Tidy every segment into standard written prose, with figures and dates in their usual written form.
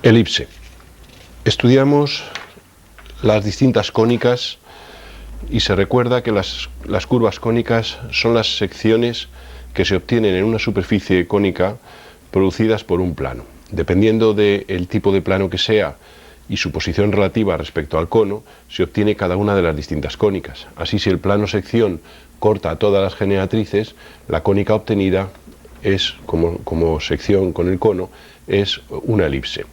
Elipse. Estudiamos las distintas cónicas y se recuerda que las curvas cónicas son las secciones que se obtienen en una superficie cónica producidas por un plano. Dependiendo del tipo de plano que sea y su posición relativa respecto al cono, se obtiene cada una de las distintas cónicas. Así, si el plano sección corta a todas las generatrices, la cónica obtenida es, como sección con el cono, es una elipse.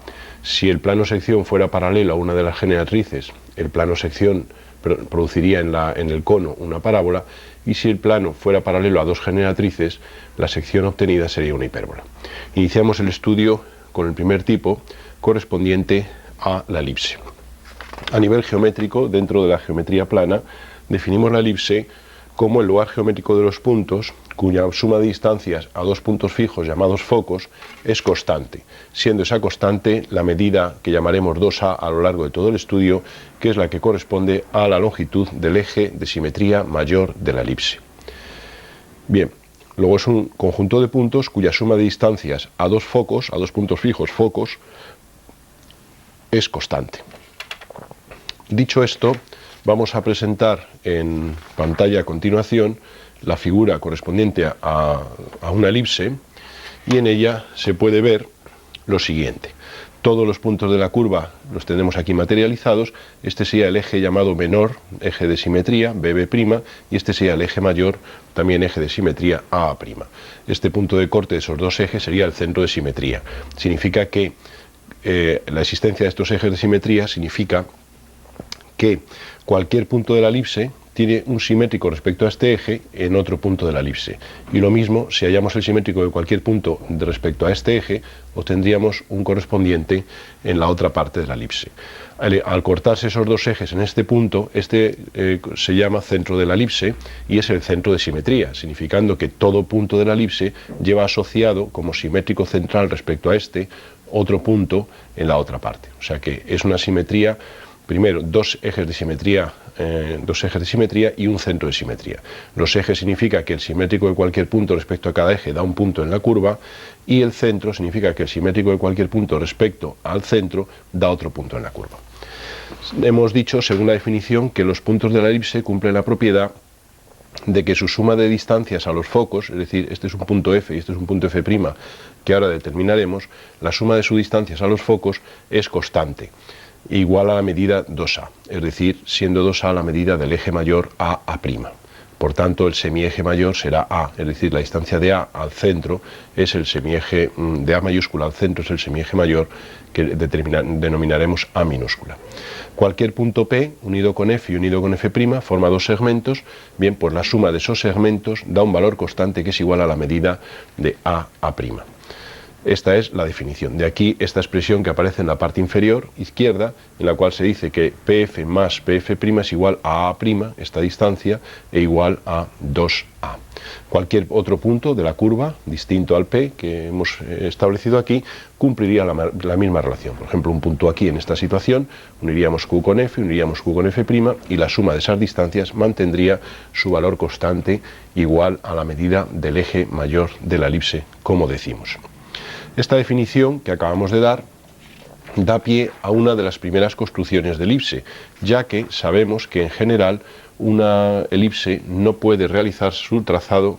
Si el plano sección fuera paralelo a una de las generatrices, el plano sección produciría en el cono una parábola, y si el plano fuera paralelo a dos generatrices, la sección obtenida sería una hipérbola. Iniciamos el estudio con el primer tipo, correspondiente a la elipse. A nivel geométrico, dentro de la geometría plana, definimos la elipse como el lugar geométrico de los puntos cuya suma de distancias a dos puntos fijos llamados focos es constante, siendo esa constante la medida que llamaremos 2A a lo largo de todo el estudio, que es la que corresponde a la longitud del eje de simetría mayor de la elipse. Bien, luego es un conjunto de puntos cuya suma de distancias a dos focos, a dos puntos fijos focos, es constante. Dicho esto, vamos a presentar en pantalla a continuación la figura correspondiente a una elipse, y en ', se puede ver lo siguiente. Todos los puntos de la curva los tenemos aquí materializados. Este sería el eje llamado menor, eje de simetría, BB', y este sería el eje mayor, también eje de simetría, AA'. Este punto de corte de esos dos ejes sería el centro de simetría. Significa que la existencia de estos ejes de simetría significa que cualquier punto de la elipse tiene un simétrico respecto a este eje en otro punto de la elipse. Y lo mismo, si hallamos el simétrico de cualquier punto respecto a este eje, obtendríamos un correspondiente en la otra parte de la elipse. Al cortarse esos dos ejes en este punto, se llama centro de la elipse y es el centro de simetría, significando que todo punto de la elipse lleva asociado como simétrico central respecto a este otro punto en la otra parte. O sea que es una simetría. Primero, dos ejes de simetría y un centro de simetría. Los ejes significa que el simétrico de cualquier punto respecto a cada eje da un punto en la curva, y el centro significa que el simétrico de cualquier punto respecto al centro da otro punto en la curva. Hemos dicho, según la definición, que los puntos de la elipse cumplen la propiedad de que su suma de distancias a los focos, es decir, este es un punto F y este es un punto F', que ahora determinaremos, la suma de sus distancias a los focos es constante, igual a la medida 2A, es decir, siendo 2A la medida del eje mayor AA'. Por tanto, el semieje mayor será A, es decir, la distancia de A al centro es el semieje de A mayúscula al centro, es el semieje mayor, que denominaremos A minúscula. Cualquier punto P unido con F y unido con F' forma dos segmentos. Bien, pues la suma de esos segmentos da un valor constante que es igual a la medida de AA'. Esta es la definición. De aquí esta expresión que aparece en la parte inferior izquierda, en la cual se dice que PF más PF' es igual a AA', esta distancia, e igual a 2A. Cualquier otro punto de la curva, distinto al P que hemos establecido aquí, cumpliría la misma relación. Por ejemplo, un punto aquí en esta situación, uniríamos Q con F, uniríamos Q con F', y la suma de esas distancias mantendría su valor constante igual a la medida del eje mayor de la elipse, como decimos. Esta definición que acabamos de dar da pie a una de las primeras construcciones de elipse, ya que sabemos que en general una elipse no se puede realizar su trazado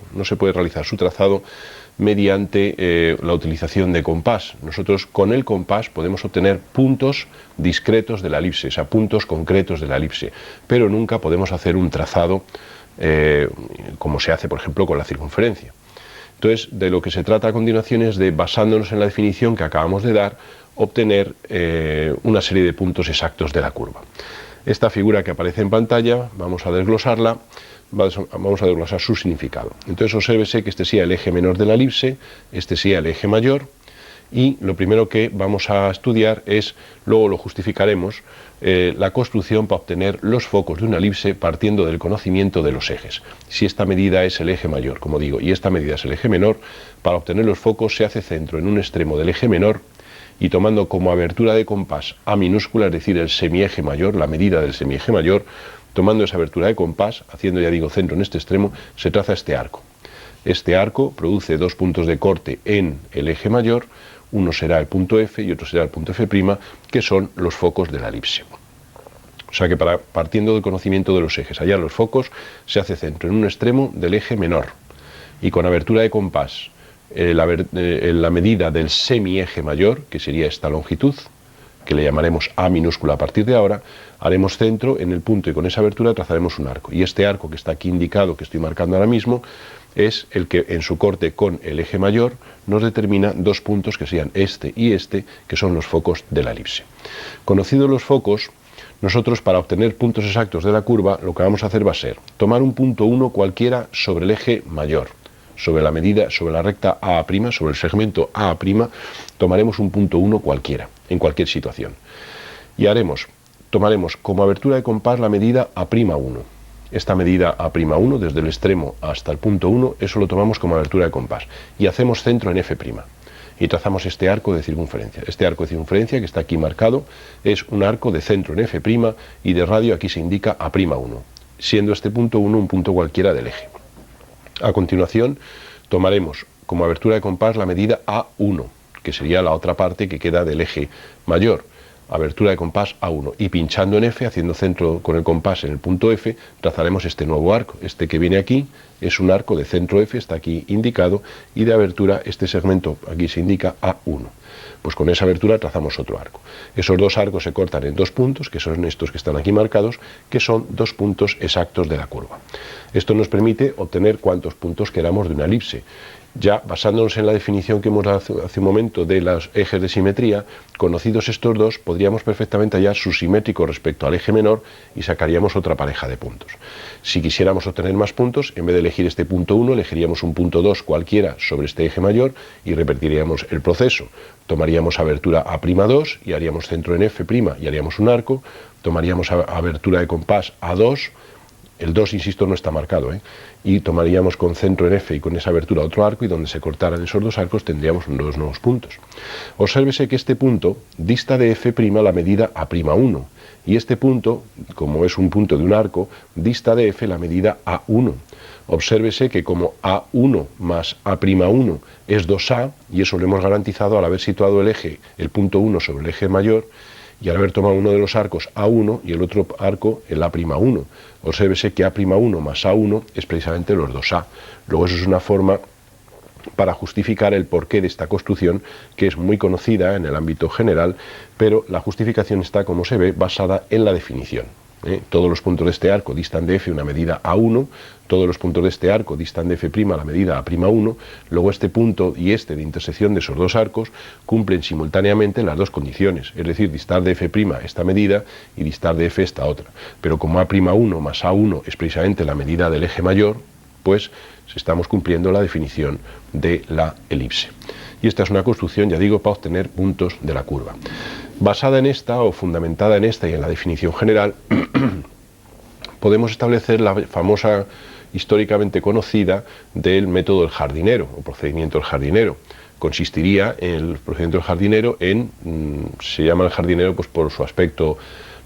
mediante la utilización de compás. Nosotros con el compás podemos obtener puntos discretos de la elipse, o sea, puntos concretos de la elipse, pero nunca podemos hacer un trazado como se hace, por ejemplo, con la circunferencia. Entonces, de lo que se trata a continuación es de, basándonos en la definición que acabamos de dar, obtener una serie de puntos exactos de la curva. Esta figura que aparece en pantalla, vamos a desglosarla, vamos a desglosar su significado. Entonces, obsérvese que este sería el eje menor de la elipse, este sería el eje mayor, y lo primero que vamos a estudiar es, luego lo justificaremos, la construcción para obtener los focos de una elipse partiendo del conocimiento de los ejes. Si esta medida es el eje mayor, como digo, y esta medida es el eje menor, para obtener los focos se hace centro en un extremo del eje menor y tomando como abertura de compás A minúscula, es decir, el semieje mayor, la medida del semieje mayor, tomando esa abertura de compás, haciendo, ya digo, centro en este extremo, se traza este arco. Este arco produce dos puntos de corte en el eje mayor, uno será el punto F y otro será el punto F', que son los focos de la elipse. O sea que partiendo del conocimiento de los ejes, allá en los focos se hace centro en un extremo del eje menor y con abertura de compás la medida del semieje mayor, que sería esta longitud, que le llamaremos A minúscula a partir de ahora, haremos centro en el punto y con esa abertura trazaremos un arco. Y este arco que está aquí indicado, que estoy marcando ahora mismo, es el que en su corte con el eje mayor nos determina dos puntos que sean este y este, que son los focos de la elipse. Conocidos los focos, nosotros para obtener puntos exactos de la curva lo que vamos a hacer va a ser tomar un punto 1 cualquiera sobre el eje mayor, sobre la medida, sobre la recta A', sobre el segmento A', tomaremos un punto 1 cualquiera, en cualquier situación. Y tomaremos como abertura de compás la medida A'1. Esta medida A'1, desde el extremo hasta el punto 1, eso lo tomamos como abertura de compás. Y hacemos centro en F'. Y trazamos este arco de circunferencia. Este arco de circunferencia que está aquí marcado es un arco de centro en F' y de radio aquí se indica A'1, siendo este punto 1 un punto cualquiera del eje. A continuación tomaremos como abertura de compás la medida A1, que sería la otra parte que queda del eje mayor. Abertura de compás A1 y pinchando en F, haciendo centro con el compás en el punto F, trazaremos este nuevo arco. Este que viene aquí es un arco de centro F, está aquí indicado, y de abertura este segmento aquí se indica A1. Pues con esa abertura trazamos otro arco. Esos dos arcos se cortan en dos puntos, que son estos que están aquí marcados, que son dos puntos exactos de la curva. Esto nos permite obtener cuantos puntos queramos de una elipse. Ya basándonos en la definición que hemos dado hace un momento de los ejes de simetría, conocidos estos dos, podríamos perfectamente hallar su simétrico respecto al eje menor y sacaríamos otra pareja de puntos. Si quisiéramos obtener más puntos, en vez de elegir este punto 1, elegiríamos un punto 2 cualquiera sobre este eje mayor y repetiríamos el proceso. Tomaríamos abertura A'2 y haríamos centro en F' y haríamos un arco, tomaríamos abertura de compás A2, el 2, insisto, no está marcado, y tomaríamos con centro en F y con esa abertura otro arco, y donde se cortaran esos dos arcos tendríamos dos nuevos puntos. Obsérvese que este punto dista de F' la medida A'1, y este punto, como es un punto de un arco, dista de F la medida A1. Obsérvese que como A1 más A'1 es 2A, y eso lo hemos garantizado al haber situado el punto 1 sobre el eje mayor, y al haber tomado uno de los arcos A1 y el otro arco el A'1. Obsérvese que A'1 más A1 es precisamente los 2A. Luego eso es una forma para justificar el porqué de esta construcción, que es muy conocida en el ámbito general, pero la justificación está, como se ve, basada en la definición. Todos los puntos de este arco distan de F una medida A1, todos los puntos de este arco distan de F' la medida A'1, luego este punto y este de intersección de esos dos arcos cumplen simultáneamente las dos condiciones, es decir, distar de F' esta medida y distar de F esta otra. Pero como A'1 más A1 es precisamente la medida del eje mayor, pues estamos cumpliendo la definición de la elipse. Y esta es una construcción, ya digo, para obtener puntos de la curva. Basada en esta, o fundamentada en esta y en la definición general, podemos establecer la famosa, históricamente conocida, del método del jardinero, o procedimiento del jardinero. Consistiría el procedimiento del jardinero se llama el jardinero pues por su aspecto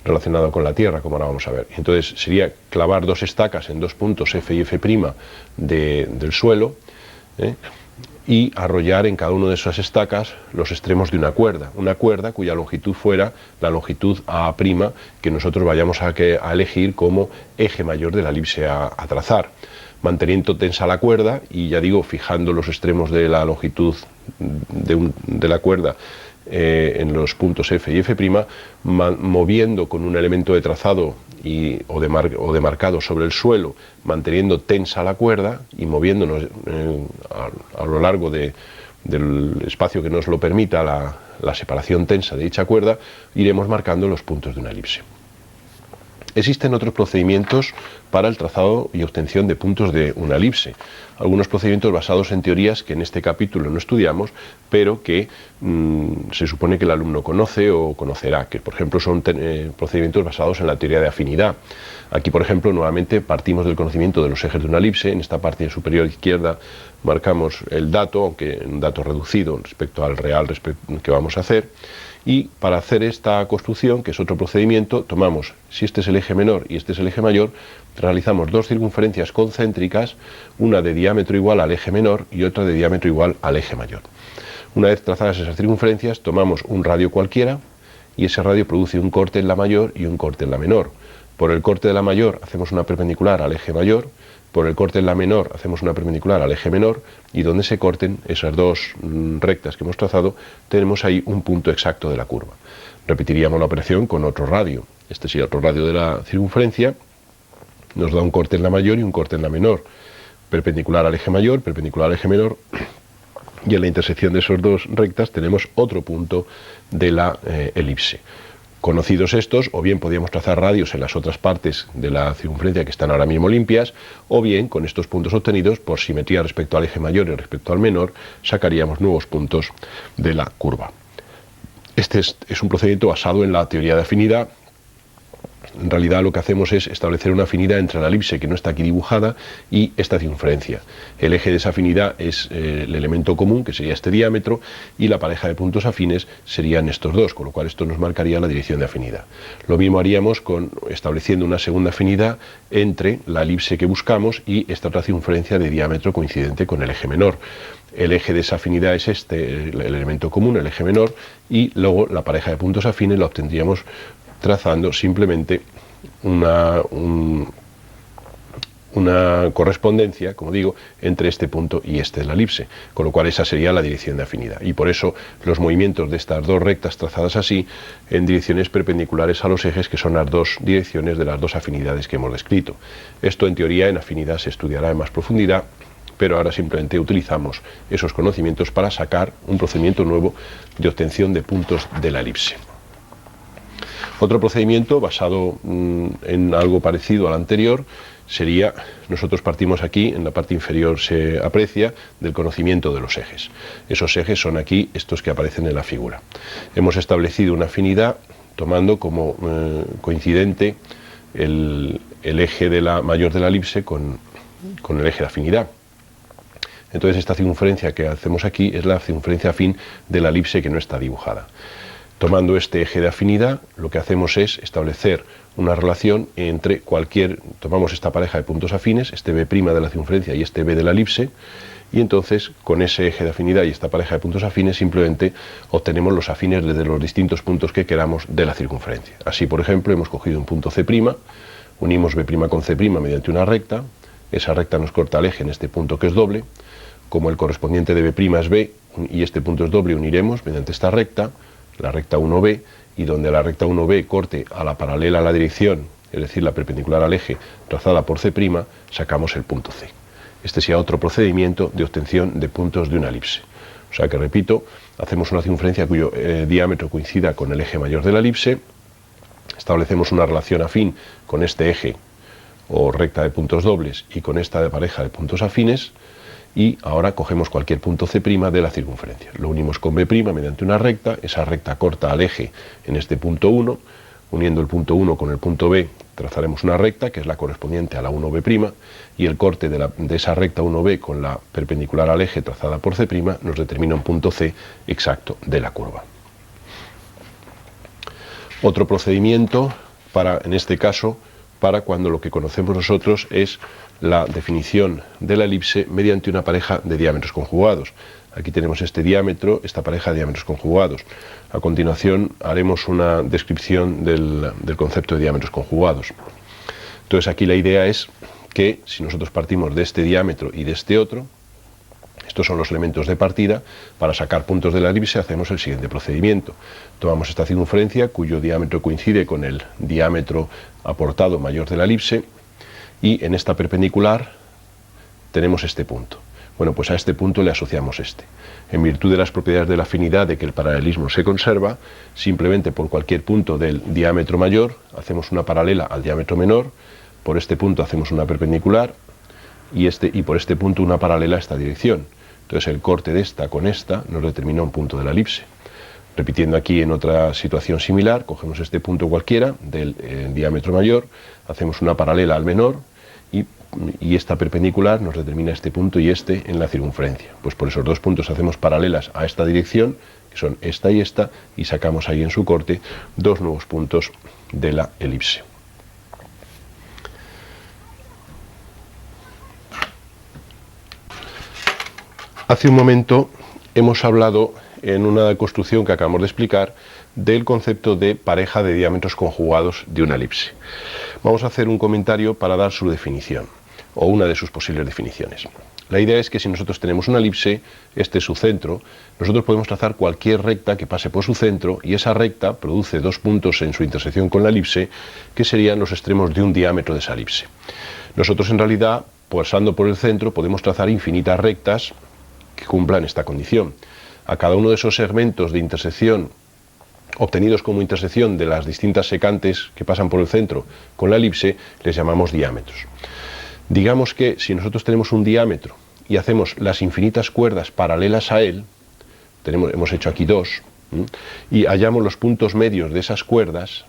relacionado con la tierra, como ahora vamos a ver. Entonces sería clavar dos estacas en dos puntos F y F' del suelo, y arrollar en cada una de esas estacas los extremos de una cuerda cuya longitud fuera la longitud A', que nosotros vayamos a elegir como eje mayor de la elipse a trazar, manteniendo tensa la cuerda y, ya digo, fijando los extremos de la longitud de la cuerda en los puntos F y F', moviendo con un elemento de trazado o de marcado sobre el suelo, manteniendo tensa la cuerda y moviéndonos a lo largo del espacio que nos lo permita la separación tensa de dicha cuerda, iremos marcando los puntos de una elipse. Existen otros procedimientos para el trazado y obtención de puntos de una elipse. Algunos procedimientos basados en teorías que en este capítulo no estudiamos, pero que se supone que el alumno conoce o conocerá, que por ejemplo son procedimientos basados en la teoría de afinidad. Aquí, por ejemplo, nuevamente partimos del conocimiento de los ejes de una elipse. En esta parte superior izquierda marcamos el dato, aunque un dato reducido respecto al real que vamos a hacer. Y para hacer esta construcción, que es otro procedimiento, tomamos, si este es el eje menor y este es el eje mayor, realizamos dos circunferencias concéntricas, una de diámetro igual al eje menor y otra de diámetro igual al eje mayor. Una vez trazadas esas circunferencias, tomamos un radio cualquiera y ese radio produce un corte en la mayor y un corte en la menor. Por el corte de la mayor hacemos una perpendicular al eje mayor, por el corte en la menor hacemos una perpendicular al eje menor, y donde se corten esas dos rectas que hemos trazado, tenemos ahí un punto exacto de la curva. Repetiríamos la operación con otro radio. Este sería otro radio de la circunferencia, nos da un corte en la mayor y un corte en la menor, perpendicular al eje mayor, perpendicular al eje menor, y en la intersección de esas dos rectas tenemos otro punto de la elipse. Conocidos estos, o bien podríamos trazar radios en las otras partes de la circunferencia que están ahora mismo limpias, o bien con estos puntos obtenidos, por simetría respecto al eje mayor y respecto al menor, sacaríamos nuevos puntos de la curva. Este es un procedimiento basado en la teoría de afinidad. En realidad lo que hacemos es establecer una afinidad entre la elipse, que no está aquí dibujada, y esta circunferencia. El eje de esa afinidad es el elemento común, que sería este diámetro, y la pareja de puntos afines serían estos dos, con lo cual esto nos marcaría la dirección de afinidad. Lo mismo haríamos estableciendo una segunda afinidad entre la elipse que buscamos y esta otra circunferencia de diámetro coincidente con el eje menor. El eje de esa afinidad es este, el elemento común, el eje menor, y luego la pareja de puntos afines la obtendríamos trazando simplemente una correspondencia, como digo, entre este punto y este de la elipse, con lo cual esa sería la dirección de afinidad. Y por eso los movimientos de estas dos rectas trazadas así, en direcciones perpendiculares a los ejes, que son las dos direcciones de las dos afinidades que hemos descrito. Esto en teoría en afinidad se estudiará en más profundidad, pero ahora simplemente utilizamos esos conocimientos para sacar un procedimiento nuevo de obtención de puntos de la elipse. Otro procedimiento basado en algo parecido al anterior sería, nosotros partimos aquí, en la parte inferior se aprecia, del conocimiento de los ejes. Esos ejes son aquí estos que aparecen en la figura. Hemos establecido una afinidad tomando como coincidente el eje de la mayor de la elipse con el eje de afinidad. Entonces esta circunferencia que hacemos aquí es la circunferencia afín de la elipse que no está dibujada. Tomando este eje de afinidad, lo que hacemos es establecer una relación entre tomamos esta pareja de puntos afines, este B' de la circunferencia y este B de la elipse, y entonces con ese eje de afinidad y esta pareja de puntos afines simplemente obtenemos los afines desde los distintos puntos que queramos de la circunferencia. Así, por ejemplo, hemos cogido un punto C', unimos B' con C' mediante una recta, esa recta nos corta el eje en este punto que es doble. Como el correspondiente de B' es B y este punto es doble, uniremos mediante esta recta, la recta 1b, y donde la recta 1b corte a la paralela a la dirección, es decir, la perpendicular al eje trazada por C', sacamos el punto C. Este sería otro procedimiento de obtención de puntos de una elipse. O sea que, repito, hacemos una circunferencia cuyo diámetro coincida con el eje mayor de la elipse, establecemos una relación afín con este eje o recta de puntos dobles y con esta pareja de puntos afines, y ahora cogemos cualquier punto C' de la circunferencia. Lo unimos con B' mediante una recta, esa recta corta al eje en este punto 1, uniendo el punto 1 con el punto B trazaremos una recta que es la correspondiente a la 1B', y el corte de esa recta 1B con la perpendicular al eje trazada por C' nos determina un punto C exacto de la curva. Otro procedimiento en este caso, para cuando lo que conocemos nosotros es la definición de la elipse mediante una pareja de diámetros conjugados. Aquí tenemos este diámetro, esta pareja de diámetros conjugados. A continuación haremos una descripción del concepto de diámetros conjugados. Entonces aquí la idea es que si nosotros partimos de este diámetro y de este otro, estos son los elementos de partida, para sacar puntos de la elipse hacemos el siguiente procedimiento. Tomamos esta circunferencia cuyo diámetro coincide con el diámetro aportado mayor de la elipse, y en esta perpendicular tenemos este punto. Bueno, pues a este punto le asociamos este. En virtud de las propiedades de la afinidad, de que el paralelismo se conserva, simplemente por cualquier punto del diámetro mayor hacemos una paralela al diámetro menor, por este punto hacemos una perpendicular y por este punto una paralela a esta dirección. Entonces el corte de esta con esta nos determina un punto de la elipse. Repitiendo aquí en otra situación similar, cogemos este punto cualquiera del diámetro mayor, hacemos una paralela al menor y esta perpendicular nos determina este punto y este en la circunferencia. Pues por esos dos puntos hacemos paralelas a esta dirección, que son esta, y sacamos ahí en su corte dos nuevos puntos de la elipse. Hace un momento hemos hablado en una construcción que acabamos de explicar del concepto de pareja de diámetros conjugados de una elipse. Vamos a hacer un comentario para dar su definición, o una de sus posibles definiciones. La idea es que si nosotros tenemos una elipse, este es su centro, nosotros podemos trazar cualquier recta que pase por su centro y esa recta produce dos puntos en su intersección con la elipse que serían los extremos de un diámetro de esa elipse. Nosotros en realidad, pasando por el centro, podemos trazar infinitas rectas que cumplan esta condición. A cada uno de esos segmentos de intersección obtenidos como intersección de las distintas secantes que pasan por el centro con la elipse, les llamamos diámetros. Digamos que si nosotros tenemos un diámetro y hacemos las infinitas cuerdas paralelas a él, hemos hecho aquí dos, y hallamos los puntos medios de esas cuerdas,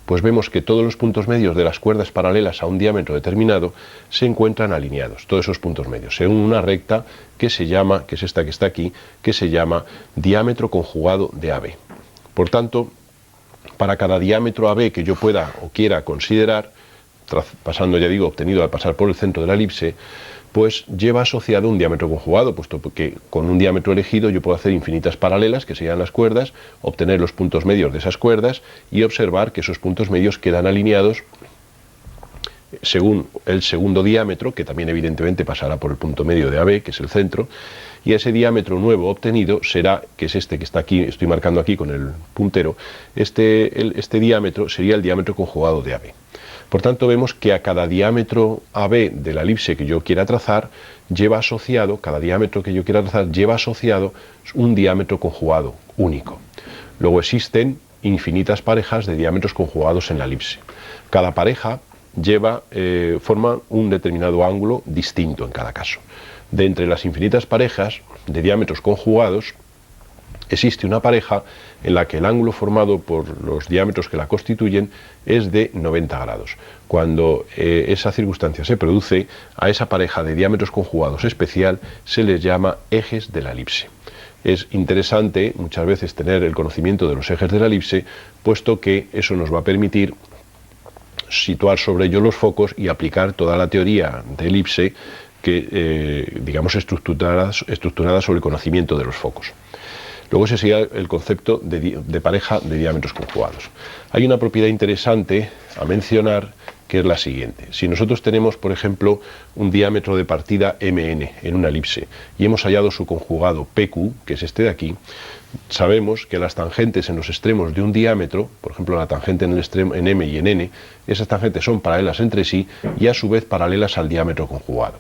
pues vemos que todos los puntos medios de las cuerdas paralelas a un diámetro determinado se encuentran alineados, todos esos puntos medios, según una recta que se llama, que es esta que está aquí, que se llama diámetro conjugado de AB. Por tanto, para cada diámetro AB que yo pueda o quiera considerar, pasando, ya digo, obtenido al pasar por el centro de la elipse, pues lleva asociado un diámetro conjugado, puesto que con un diámetro elegido yo puedo hacer infinitas paralelas, que serían las cuerdas, obtener los puntos medios de esas cuerdas y observar que esos puntos medios quedan alineados según el segundo diámetro, que también evidentemente pasará por el punto medio de AB, que es el centro, y ese diámetro nuevo obtenido será, que es este que está aquí, estoy marcando aquí con el puntero, este diámetro sería el diámetro conjugado de AB. Por tanto, vemos que a cada diámetro AB de la elipse que yo quiera trazar, lleva asociado, cada diámetro que yo quiera trazar, lleva asociado un diámetro conjugado único. Luego existen infinitas parejas de diámetros conjugados en la elipse. Cada pareja forma un determinado ángulo distinto en cada caso. De entre las infinitas parejas de diámetros conjugados, existe una pareja en la que el ángulo formado por los diámetros que la constituyen es de 90 grados. Cuando esa circunstancia se produce, a esa pareja de diámetros conjugados especial se les llama ejes de la elipse. Es interesante muchas veces tener el conocimiento de los ejes de la elipse, puesto que eso nos va a permitir situar sobre ellos los focos y aplicar toda la teoría de elipse que, digamos, estructurada sobre el conocimiento de los focos. Luego ese sería el concepto de pareja de diámetros conjugados. Hay una propiedad interesante a mencionar que es la siguiente. Si nosotros tenemos, por ejemplo, un diámetro de partida MN en una elipse y hemos hallado su conjugado PQ, que es este de aquí, sabemos que las tangentes en los extremos de un diámetro, por ejemplo la tangente en M y en N, esas tangentes son paralelas entre sí y a su vez paralelas al diámetro conjugado.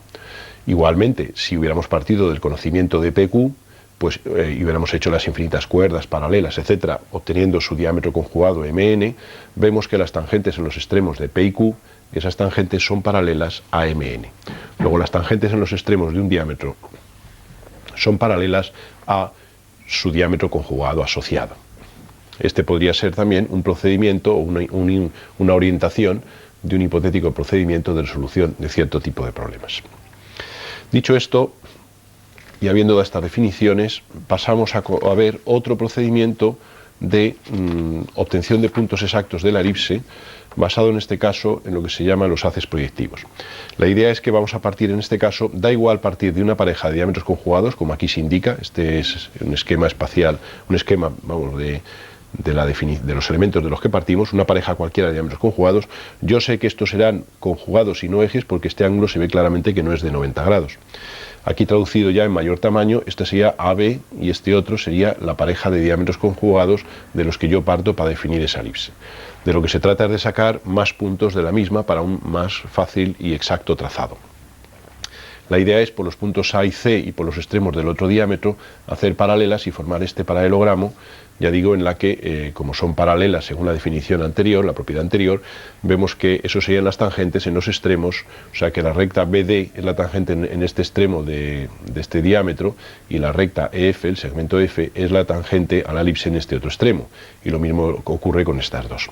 Igualmente, si hubiéramos partido del conocimiento de PQ, pues y hubiéramos hecho las infinitas cuerdas paralelas, etcétera, obteniendo su diámetro conjugado MN, vemos que las tangentes en los extremos de P y Q, esas tangentes son paralelas a MN. Luego las tangentes en los extremos de un diámetro son paralelas a su diámetro conjugado asociado. Este podría ser también un procedimiento o una orientación de un hipotético procedimiento de resolución de cierto tipo de problemas. Dicho esto, y habiendo dado estas definiciones, pasamos a ver otro procedimiento de obtención de puntos exactos de la elipse, basado en este caso en lo que se llama los haces proyectivos. La idea es que vamos a partir en este caso, da igual partir de una pareja de diámetros conjugados, como aquí se indica, este es un esquema espacial, un esquema, vamos, de los elementos de los que partimos, una pareja cualquiera de diámetros conjugados. Yo sé que estos serán conjugados y no ejes porque este ángulo se ve claramente que no es de 90 grados. Aquí traducido ya en mayor tamaño, este sería AB y este otro sería la pareja de diámetros conjugados de los que yo parto para definir esa elipse. De lo que se trata es de sacar más puntos de la misma para un más fácil y exacto trazado. La idea es, por los puntos A y C y por los extremos del otro diámetro, hacer paralelas y formar este paralelogramo, ya digo, en la que, como son paralelas según la definición anterior, la propiedad anterior, vemos que eso serían las tangentes en los extremos, o sea que la recta BD es la tangente en este extremo de este diámetro y la recta EF, el segmento F, es la tangente a la elipse en este otro extremo, y lo mismo ocurre con estas dos.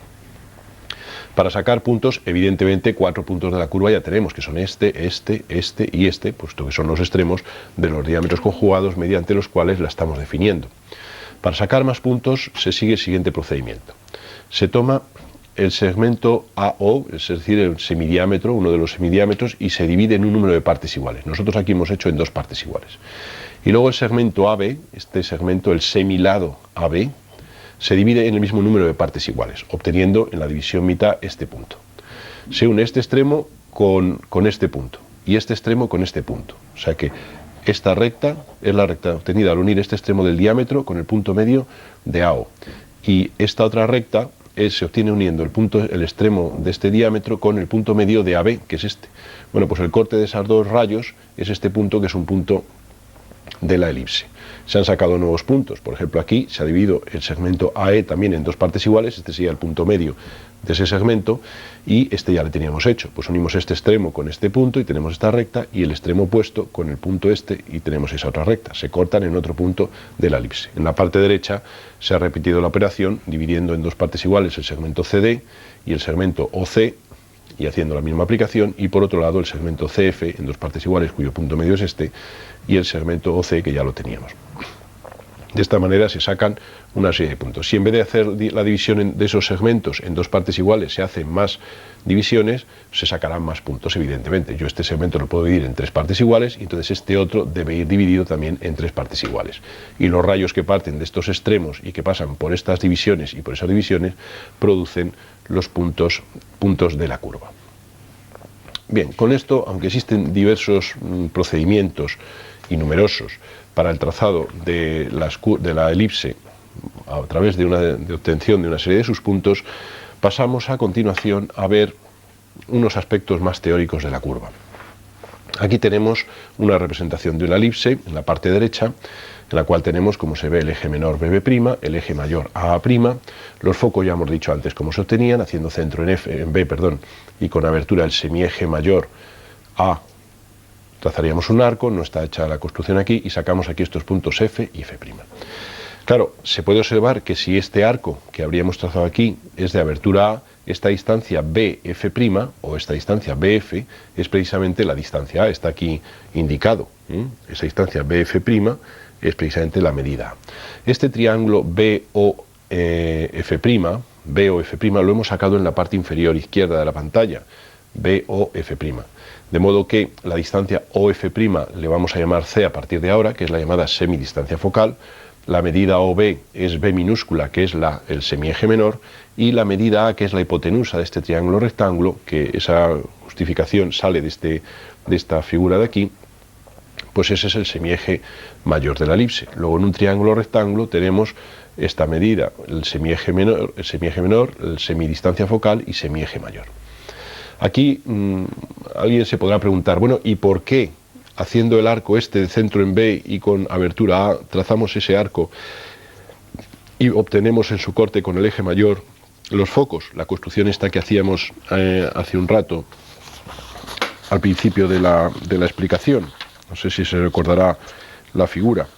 Para sacar puntos, evidentemente 4 puntos de la curva ya tenemos, que son este y este, puesto que son los extremos de los diámetros conjugados mediante los cuales la estamos definiendo. Para sacar más puntos se sigue el siguiente procedimiento. Se toma el segmento AO, es decir, el semidiámetro, uno de los semidiámetros, y se divide en un número de partes iguales. Nosotros aquí hemos hecho en 2 partes iguales. Y luego el segmento AB, este segmento, el semilado AB, se divide en el mismo número de partes iguales, obteniendo en la división mitad este punto. Se une este extremo con este punto y este extremo con este punto. O sea que esta recta es la recta obtenida al unir este extremo del diámetro con el punto medio de AO. Y esta otra recta se obtiene uniendo el extremo de este diámetro con el punto medio de AB, que es este. Bueno, pues el corte de esos 2 rayos es este punto, que es un punto de la elipse. Se han sacado nuevos puntos, por ejemplo aquí se ha dividido el segmento AE también en 2 partes iguales, este sería el punto medio de ese segmento, y este ya lo teníamos hecho, pues unimos este extremo con este punto y tenemos esta recta, y el extremo opuesto con el punto este y tenemos esa otra recta, se cortan en otro punto de la elipse. En la parte derecha se ha repetido la operación dividiendo en 2 partes iguales el segmento CD y el segmento OC, y haciendo la misma aplicación, y por otro lado el segmento CF en 2 partes iguales, cuyo punto medio es este, y el segmento OC, que ya lo teníamos. De esta manera se sacan una serie de puntos. Si en vez de hacer la división de esos segmentos en 2 partes iguales se hacen más divisiones, se sacarán más puntos, evidentemente. Yo este segmento lo puedo dividir en 3 partes iguales, y entonces este otro debe ir dividido también en 3 partes iguales. Y los rayos que parten de estos extremos y que pasan por estas divisiones y por esas divisiones producen los puntos de la curva. Bien, con esto, aunque existen diversos procedimientos y numerosos para el trazado de la elipse a través de obtención de una serie de sus puntos, pasamos a continuación a ver unos aspectos más teóricos de la curva. Aquí tenemos una representación de una elipse en la parte derecha, en la cual tenemos, como se ve, el eje menor BB', el eje mayor AA', los focos ya hemos dicho antes cómo se obtenían, haciendo centro en B, y con abertura el semieje mayor A, trazaríamos un arco, no está hecha la construcción aquí, y sacamos aquí estos puntos F y F'. Claro, se puede observar que si este arco que habríamos trazado aquí es de abertura A, esta distancia BF' o esta distancia BF es precisamente la distancia A, está aquí indicado. Esa distancia BF' es precisamente la medida A. Este triángulo BOF', lo hemos sacado en la parte inferior izquierda de la pantalla, BOF'. De modo que la distancia OF' le vamos a llamar C a partir de ahora, que es la llamada semidistancia focal. La medida OB es B minúscula, que es el semieje menor, y la medida A, que es la hipotenusa de este triángulo rectángulo, que esa justificación sale de esta figura de aquí, pues ese es el semieje mayor de la elipse. Luego en un triángulo rectángulo tenemos esta medida, el semieje menor, el semidistancia focal y semieje mayor. Aquí alguien se podrá preguntar, bueno, ¿y por qué haciendo el arco este de centro en B y con abertura A, trazamos ese arco y obtenemos en su corte con el eje mayor los focos? La construcción esta que hacíamos hace un rato al principio de la explicación, no sé si se recordará la figura.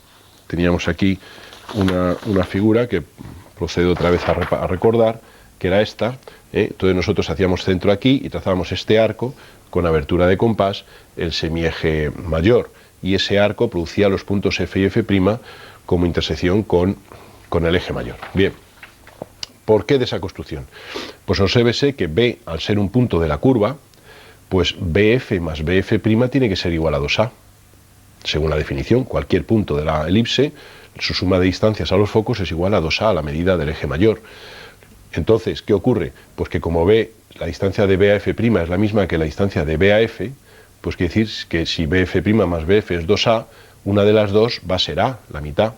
Teníamos aquí una figura que procedo otra vez a recordar, que era esta. Entonces nosotros hacíamos centro aquí y trazábamos este arco con abertura de compás, el semieje mayor, y ese arco producía los puntos F y F' como intersección con el eje mayor. Bien, ¿por qué de esa construcción? Pues obsérvese que B, al ser un punto de la curva, pues BF más BF' tiene que ser igual a 2A. Según la definición, cualquier punto de la elipse, su suma de distancias a los focos es igual a 2A, la medida del eje mayor. Entonces, ¿qué ocurre? Pues que como la distancia de B a F' es la misma que la distancia de B a F, pues quiere decir que si BF' más BF es 2A, una de las dos va a ser A, la mitad.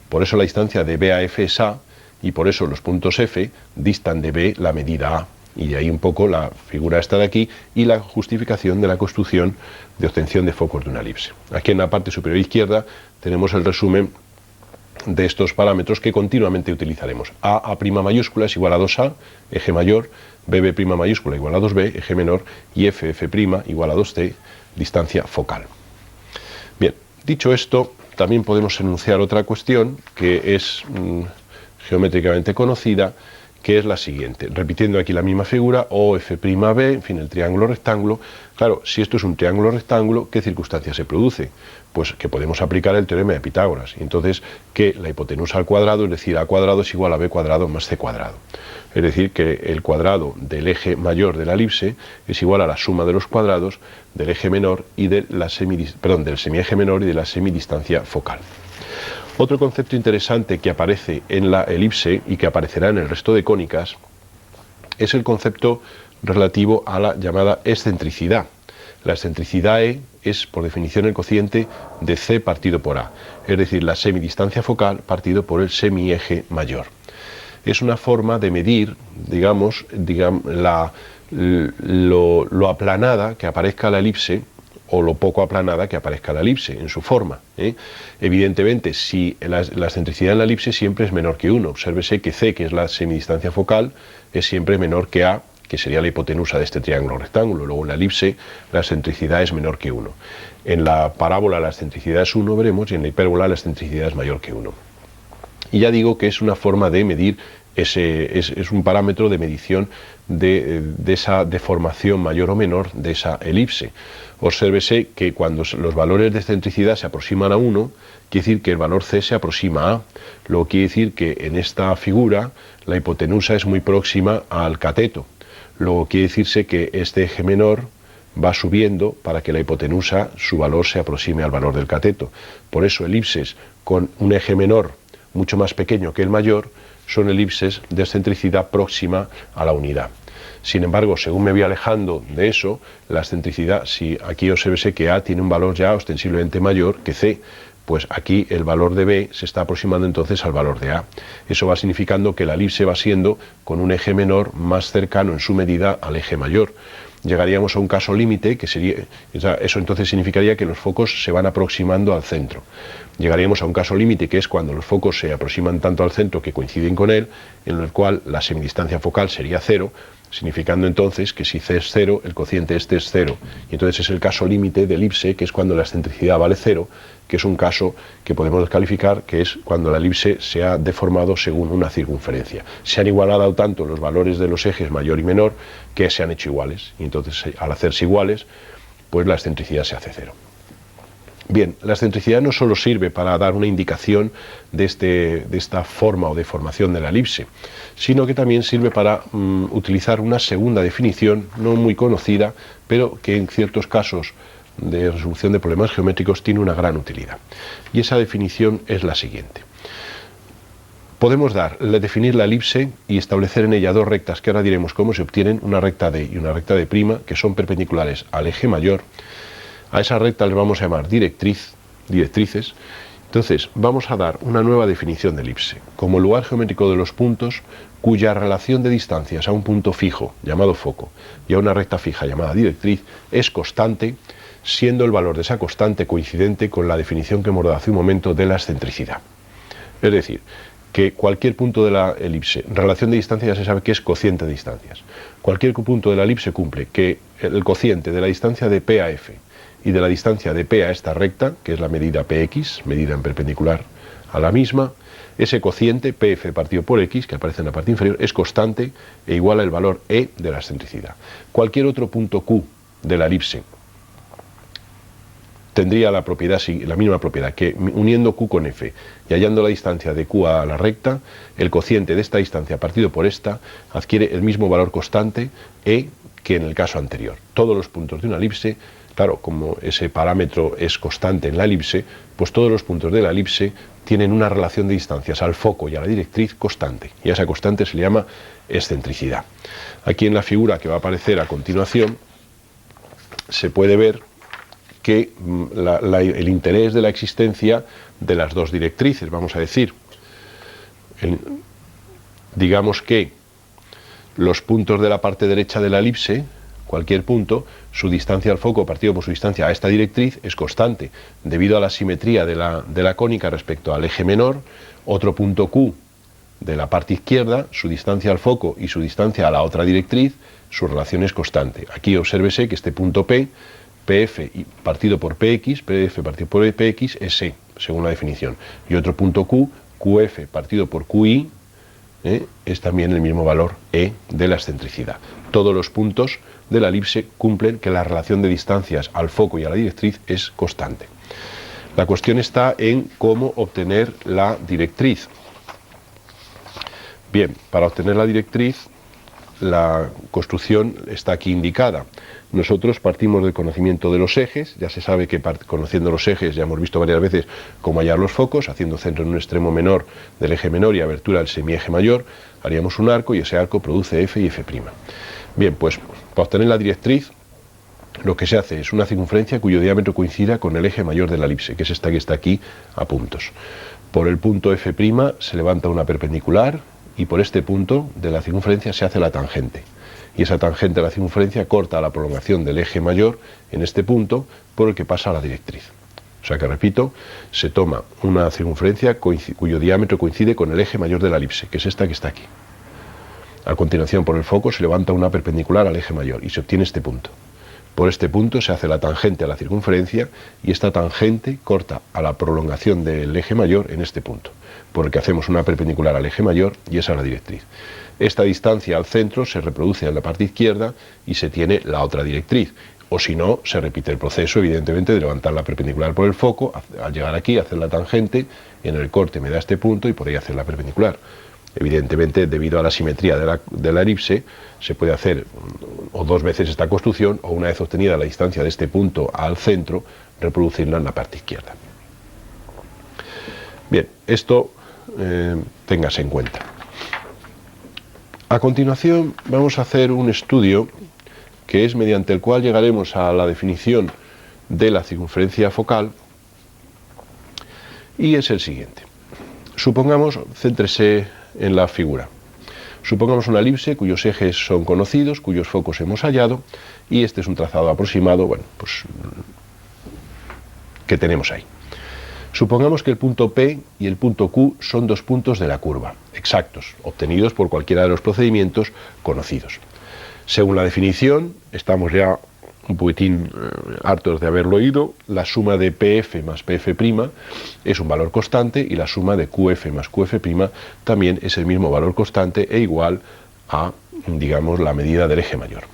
Por eso la distancia de B a F es A, y por eso los puntos F distan de B la medida A. Y de ahí un poco la figura esta de aquí y la justificación de la construcción de obtención de focos de una elipse. Aquí en la parte superior izquierda tenemos el resumen de estos parámetros que continuamente utilizaremos. A' mayúscula es igual a 2A, eje mayor, BB' mayúscula igual a 2B, eje menor, y FF' igual a 2C, distancia focal. Bien, dicho esto, también podemos enunciar otra cuestión que es geométricamente conocida, que es la siguiente. Repitiendo aquí la misma figura, OF'B, en fin, el triángulo rectángulo. Claro, si esto es un triángulo rectángulo, ¿qué circunstancia se produce? Pues que podemos aplicar el teorema de Pitágoras. Y entonces, que la hipotenusa al cuadrado, es decir, a cuadrado es igual a b cuadrado más c cuadrado. Es decir, que el cuadrado del eje mayor de la elipse es igual a la suma de los cuadrados del eje menor y de la del semieje menor y de la semidistancia focal. Otro concepto interesante que aparece en la elipse y que aparecerá en el resto de cónicas es el concepto relativo a la llamada excentricidad. La excentricidad E es, por definición, el cociente de C partido por A, es decir, la semidistancia focal partido por el semieje mayor. Es una forma de medir, digamos lo aplanada que aparezca la elipse o lo poco aplanada que aparezca la elipse en su forma. Evidentemente, si la excentricidad en la elipse siempre es menor que 1, obsérvese que C, que es la semidistancia focal, es siempre menor que A, que sería la hipotenusa de este triángulo rectángulo. Luego en la elipse la excentricidad es menor que 1. En la parábola la excentricidad es 1, veremos, y en la hipérbola la excentricidad es mayor que 1. Y ya digo que es una forma de medir, es un parámetro de medición de esa deformación mayor o menor de esa elipse. Obsérvese que cuando los valores de excentricidad se aproximan a 1, quiere decir que el valor C se aproxima a A. Luego quiere decir que en esta figura la hipotenusa es muy próxima al cateto. Luego quiere decirse que este eje menor va subiendo para que la hipotenusa, su valor se aproxime al valor del cateto. Por eso elipses con un eje menor mucho más pequeño que el mayor son elipses de excentricidad próxima a la unidad. Sin embargo, según me voy alejando de eso, la excentricidad, si aquí observe que A tiene un valor ya ostensiblemente mayor que C, pues aquí el valor de B se está aproximando entonces al valor de A. Eso va significando que la elipse va siendo con un eje menor más cercano en su medida al eje mayor. Llegaríamos a un caso límite, que sería, eso entonces significaría que los focos se van aproximando al centro. Llegaríamos a un caso límite, que es cuando los focos se aproximan tanto al centro que coinciden con él, en el cual la semidistancia focal sería 0, significando entonces que si C es 0, el cociente este es 0. Y entonces es el caso límite de elipse, que es cuando la excentricidad vale 0, que es un caso que podemos calificar, que es cuando la elipse se ha deformado según una circunferencia. Se han igualado tanto los valores de los ejes mayor y menor que se han hecho iguales. Y entonces, al hacerse iguales, pues la excentricidad se hace 0. Bien, la excentricidad no solo sirve para dar una indicación de esta forma o deformación de la elipse, sino que también sirve para utilizar una segunda definición, no muy conocida, pero que en ciertos casos de resolución de problemas geométricos tiene una gran utilidad. Y esa definición es la siguiente. Podemos definir la elipse y establecer en ella dos rectas, que ahora diremos cómo se obtienen, una recta D y una recta D', que son perpendiculares al eje mayor. A esa recta les vamos a llamar directrices. Entonces vamos a dar una nueva definición de elipse, como lugar geométrico de los puntos cuya relación de distancias a un punto fijo, llamado foco, y a una recta fija, llamada directriz, es constante, siendo el valor de esa constante coincidente con la definición que hemos dado hace un momento de la excentricidad. Es decir, que cualquier punto de la elipse, relación de distancia ya se sabe que es cociente de distancias. Cualquier punto de la elipse cumple que el cociente de la distancia de P a F y de la distancia de P a esta recta, que es la medida Px, medida en perpendicular a la misma, ese cociente Pf partido por x, que aparece en la parte inferior, es constante e igual al valor E de la excentricidad. Cualquier otro punto Q de la elipse tendría la misma propiedad, que uniendo Q con F y hallando la distancia de Q a la recta, el cociente de esta distancia partido por esta adquiere el mismo valor constante E que en el caso anterior. Todos los puntos de una elipse, claro, como ese parámetro es constante en la elipse, pues todos los puntos de la elipse tienen una relación de distancias al foco y a la directriz constante, y a esa constante se le llama excentricidad. Aquí en la figura que va a aparecer a continuación se puede ver que el interés de la existencia de las dos directrices, vamos a decir, digamos que los puntos de la parte derecha de la elipse, cualquier punto, su distancia al foco partido por su distancia a esta directriz es constante, debido a la simetría de la cónica respecto al eje menor. Otro punto Q de la parte izquierda, su distancia al foco y su distancia a la otra directriz, su relación es constante. Aquí obsérvese que este punto P, PF partido por PX, PF partido por PX es E, según la definición. Y otro punto Q, QF partido por QI, es también el mismo valor E de la excentricidad. Todos los puntos de la elipse cumplen que la relación de distancias al foco y a la directriz es constante. La cuestión está en cómo obtener la directriz. Bien, para obtener la directriz, la construcción está aquí indicada. Nosotros partimos del conocimiento de los ejes. Ya se sabe que conociendo los ejes ya hemos visto varias veces cómo hallar los focos. Haciendo centro en un extremo menor del eje menor y abertura del semieje mayor, haríamos un arco y ese arco produce F y F'. Bien, pues para obtener la directriz lo que se hace es una circunferencia cuyo diámetro coincida con el eje mayor de la elipse, que es esta que está aquí a puntos. Por el punto F' se levanta una perpendicular y por este punto de la circunferencia se hace la tangente. Y esa tangente de la circunferencia corta la prolongación del eje mayor en este punto por el que pasa la directriz. O sea que, repito, se toma una circunferencia cuyo diámetro coincide con el eje mayor de la elipse, que es esta que está aquí. A continuación, por el foco se levanta una perpendicular al eje mayor y se obtiene este punto. Por este punto se hace la tangente a la circunferencia y esta tangente corta a la prolongación del eje mayor en este punto, por el que hacemos una perpendicular al eje mayor y esa es la directriz. Esta distancia al centro se reproduce en la parte izquierda y se tiene la otra directriz. O si no, se repite el proceso, evidentemente, de levantar la perpendicular por el foco, al llegar aquí, hacer la tangente, en el corte me da este punto y por ahí hacer la perpendicular. Evidentemente, debido a la simetría de la elipse, se puede hacer o dos veces esta construcción, o una vez obtenida la distancia de este punto al centro, reproducirla en la parte izquierda. Bien, esto téngase en cuenta. A continuación vamos a hacer un estudio que es mediante el cual llegaremos a la definición de la circunferencia focal, y es el siguiente. Supongamos, céntrese en la figura. Supongamos una elipse cuyos ejes son conocidos, cuyos focos hemos hallado, y este es un trazado aproximado, bueno, pues que tenemos ahí. Supongamos que el punto P y el punto Q son dos puntos de la curva, exactos, obtenidos por cualquiera de los procedimientos conocidos. Según la definición, estamos ya un poquitín hartos de haberlo oído, la suma de PF más PF' es un valor constante y la suma de QF más QF' también es el mismo valor constante e igual a, digamos, la medida del eje mayor.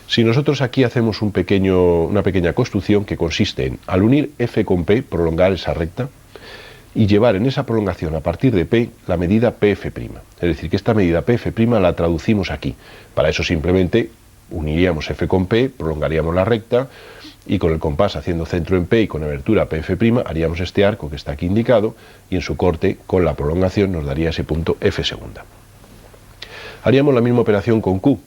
Si nosotros aquí hacemos una pequeña construcción que consiste en, al unir F con P, prolongar esa recta y llevar en esa prolongación a partir de P la medida PF'. Es decir, que esta medida PF' la traducimos aquí. Para eso simplemente uniríamos F con P, prolongaríamos la recta y con el compás haciendo centro en P y con abertura PF' haríamos este arco que está aquí indicado y en su corte con la prolongación nos daría ese punto F segunda. Haríamos la misma operación con Q.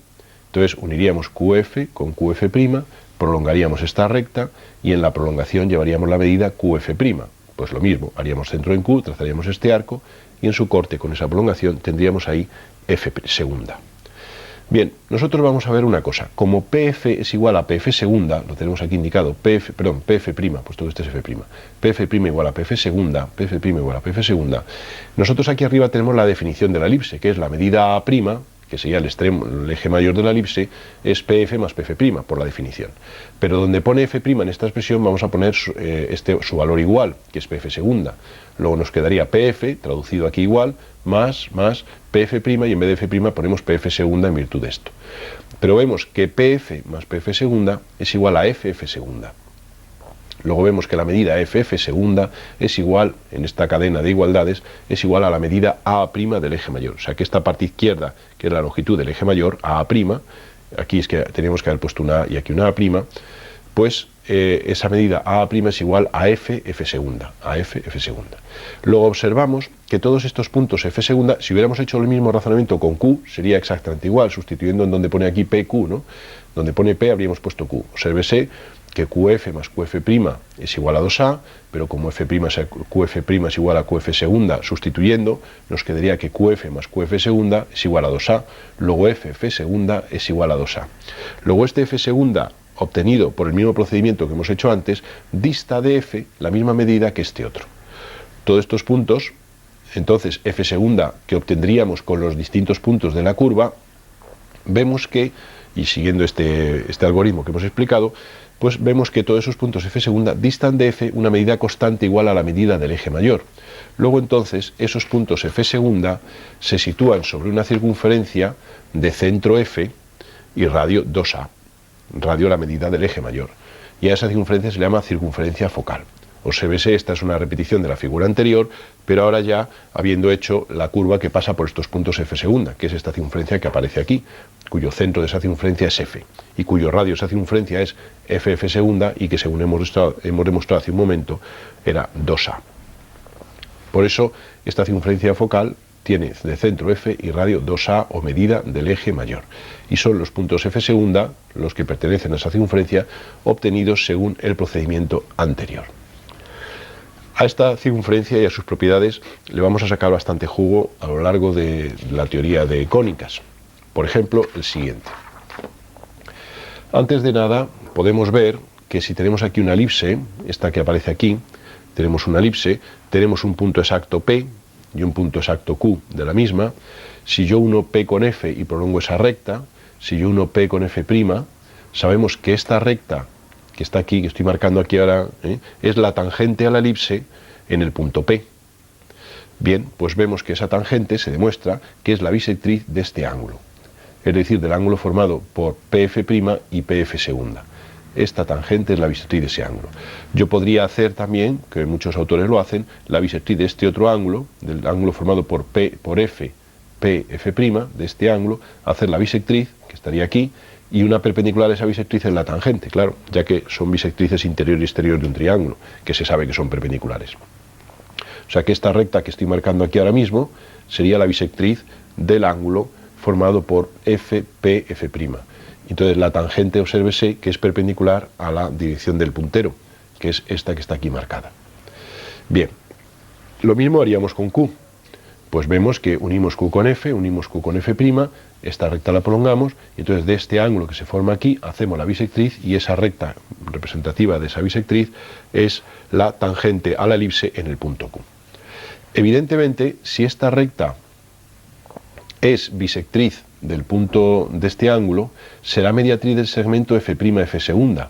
Entonces uniríamos QF con QF', prolongaríamos esta recta y en la prolongación llevaríamos la medida QF'. Pues lo mismo, haríamos centro en Q, trazaríamos este arco y en su corte con esa prolongación tendríamos ahí F segunda. Bien, nosotros vamos a ver una cosa. Como PF es igual a PF segunda, lo tenemos aquí indicado, PF', puesto que este es F', PF' igual a PF segunda, PF' igual a PF segunda, nosotros aquí arriba tenemos la definición de la elipse, que es la medida A', que sería el extremo, el eje mayor de la elipse, es PF más PF', por la definición. Pero donde pone F' en esta expresión vamos a poner su valor igual, que es PF segunda. Luego nos quedaría PF, traducido aquí igual, más PF' y en vez de F' ponemos PF segunda en virtud de esto. Pero vemos que PF más PF segunda es igual a FF segunda. Luego vemos que la medida FF segunda es igual, en esta cadena de igualdades, es igual a la medida A' del eje mayor. O sea que esta parte izquierda, que es la longitud del eje mayor, A', aquí es que teníamos que haber puesto una A y aquí una A', pues esa medida A' es igual a FF segunda, Luego observamos que todos estos puntos F segunda, si hubiéramos hecho el mismo razonamiento con Q, sería exactamente igual, sustituyendo en donde pone aquí PQ, ¿no? Donde pone P habríamos puesto Q. Obsérvese que QF más QF' es igual a 2A, pero como QF' es igual a QF segunda, sustituyendo, nos quedaría que QF más QF segunda es igual a 2A, luego FF segunda es igual a 2A. Luego este F segunda, obtenido por el mismo procedimiento que hemos hecho antes, dista de F la misma medida que este otro. Todos estos puntos, entonces F segunda que obtendríamos con los distintos puntos de la curva, vemos que y siguiendo este algoritmo que hemos explicado, pues vemos que todos esos puntos f segunda distan de f una medida constante igual a la medida del eje mayor. Luego entonces esos puntos f segunda se sitúan sobre una circunferencia de centro f y radio 2a, radio la medida del eje mayor, y a esa circunferencia se le llama circunferencia focal. Obsérvese, esta es una repetición de la figura anterior, pero ahora ya habiendo hecho la curva que pasa por estos puntos f segunda, que es esta circunferencia que aparece aquí, cuyo centro de esa circunferencia es f, y cuyo radio de esa circunferencia es f segunda, y que según hemos demostrado hace un momento, era 2a. Por eso, esta circunferencia focal tiene de centro f y radio 2a o medida del eje mayor, y son los puntos f segunda los que pertenecen a esa circunferencia obtenidos según el procedimiento anterior. A esta circunferencia y a sus propiedades le vamos a sacar bastante jugo a lo largo de la teoría de cónicas. Por ejemplo, el siguiente. Antes de nada, podemos ver que si tenemos aquí una elipse, esta que aparece aquí, tenemos una elipse, tenemos un punto exacto P y un punto exacto Q de la misma. Si yo uno P con F y prolongo esa recta, si yo uno P con F', sabemos que esta recta que está aquí, que estoy marcando aquí ahora, es la tangente a la elipse en el punto P. Bien, pues vemos que esa tangente se demuestra que es la bisectriz de este ángulo, es decir, del ángulo formado por PF' y PF segunda. Esta tangente es la bisectriz de ese ángulo. Yo podría hacer también, que muchos autores lo hacen, la bisectriz de este otro ángulo, del ángulo formado por P por F, PF', de este ángulo, hacer la bisectriz, que estaría aquí, y una perpendicular a esa bisectriz en la tangente, claro, ya que son bisectrices interior y exterior de un triángulo, que se sabe que son perpendiculares. O sea que esta recta que estoy marcando aquí ahora mismo sería la bisectriz del ángulo formado por FPF'. Entonces la tangente, obsérvese, que es perpendicular a la dirección del puntero, que es esta que está aquí marcada. Bien, lo mismo haríamos con Q. Pues vemos que unimos Q con F, unimos Q con F', esta recta la prolongamos, y entonces de este ángulo que se forma aquí hacemos la bisectriz, y esa recta representativa de esa bisectriz es la tangente a la elipse en el punto Q. Evidentemente, si esta recta es bisectriz del punto de este ángulo, será mediatriz del segmento F', F segunda.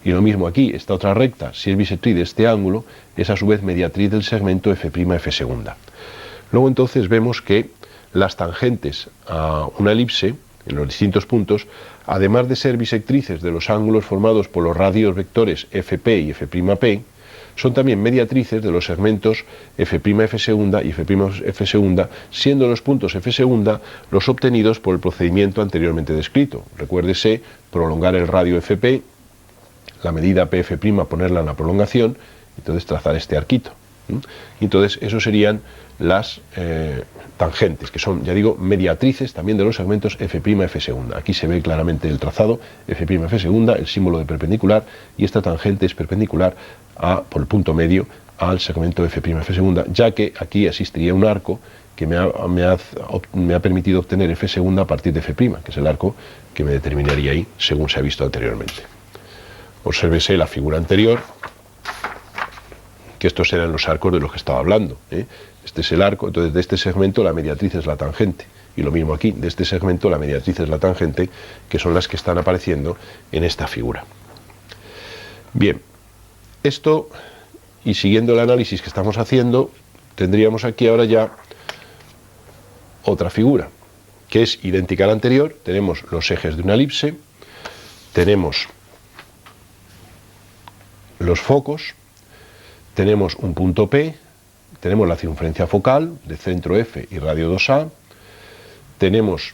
Y lo mismo aquí, esta otra recta, si es bisectriz de este ángulo, es a su vez mediatriz del segmento F', F segunda. Luego entonces vemos que las tangentes a una elipse, en los distintos puntos, además de ser bisectrices de los ángulos formados por los radios vectores FP y F'P, son también mediatrices de los segmentos F', F segunda y F' segunda, siendo los puntos F segunda los obtenidos por el procedimiento anteriormente descrito. Recuérdese prolongar el radio FP, la medida PF', ponerla en la prolongación, entonces trazar este arquito. Entonces, esos serían las tangentes, que son, ya digo, mediatrices también de los segmentos F', F segunda. Aquí se ve claramente el trazado, F', F segunda, el símbolo de perpendicular, y esta tangente es perpendicular por el punto medio al segmento F', F segunda, ya que aquí existiría un arco que me ha permitido obtener F segunda a partir de F', que es el arco que me determinaría ahí, según se ha visto anteriormente. Obsérvese la figura anterior, que estos eran los arcos de los que estaba hablando. Este es el arco, entonces de este segmento la mediatriz es la tangente, y lo mismo aquí, de este segmento la mediatriz es la tangente, que son las que están apareciendo en esta figura. Bien, esto, y siguiendo el análisis que estamos haciendo, tendríamos aquí ahora ya otra figura, que es idéntica a la anterior. Tenemos los ejes de una elipse, tenemos los focos, tenemos un punto P, tenemos la circunferencia focal de centro F y radio 2a, tenemos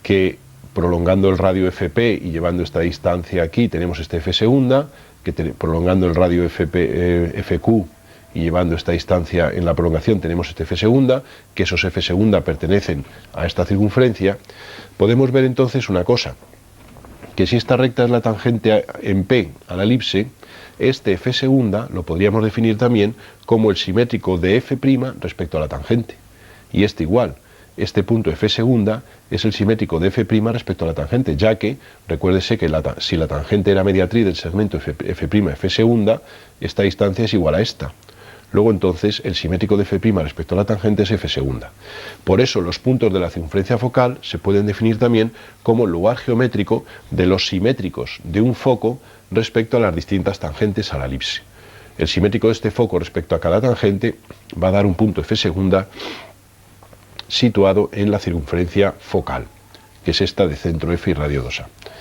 que prolongando el radio FP y llevando esta distancia aquí tenemos este F segunda, que prolongando el radio FQ y llevando esta distancia en la prolongación tenemos este F segunda, que esos F segunda pertenecen a esta circunferencia. Podemos ver entonces una cosa, que si esta recta es la tangente en P a la elipse, este F segunda lo podríamos definir también como el simétrico de F' respecto a la tangente. Y este igual, este punto F segunda es el simétrico de F' respecto a la tangente, ya que, recuérdese que si la tangente era mediatriz del segmento F', F segunda, esta distancia es igual a esta. luego entonces el simétrico de f' respecto a la tangente es f segunda. Por eso los puntos de la circunferencia focal se pueden definir también como el lugar geométrico de los simétricos de un foco respecto a las distintas tangentes a la elipse. El simétrico de este foco respecto a cada tangente va a dar un punto f segunda situado en la circunferencia focal, que es esta de centro f y radio 2a.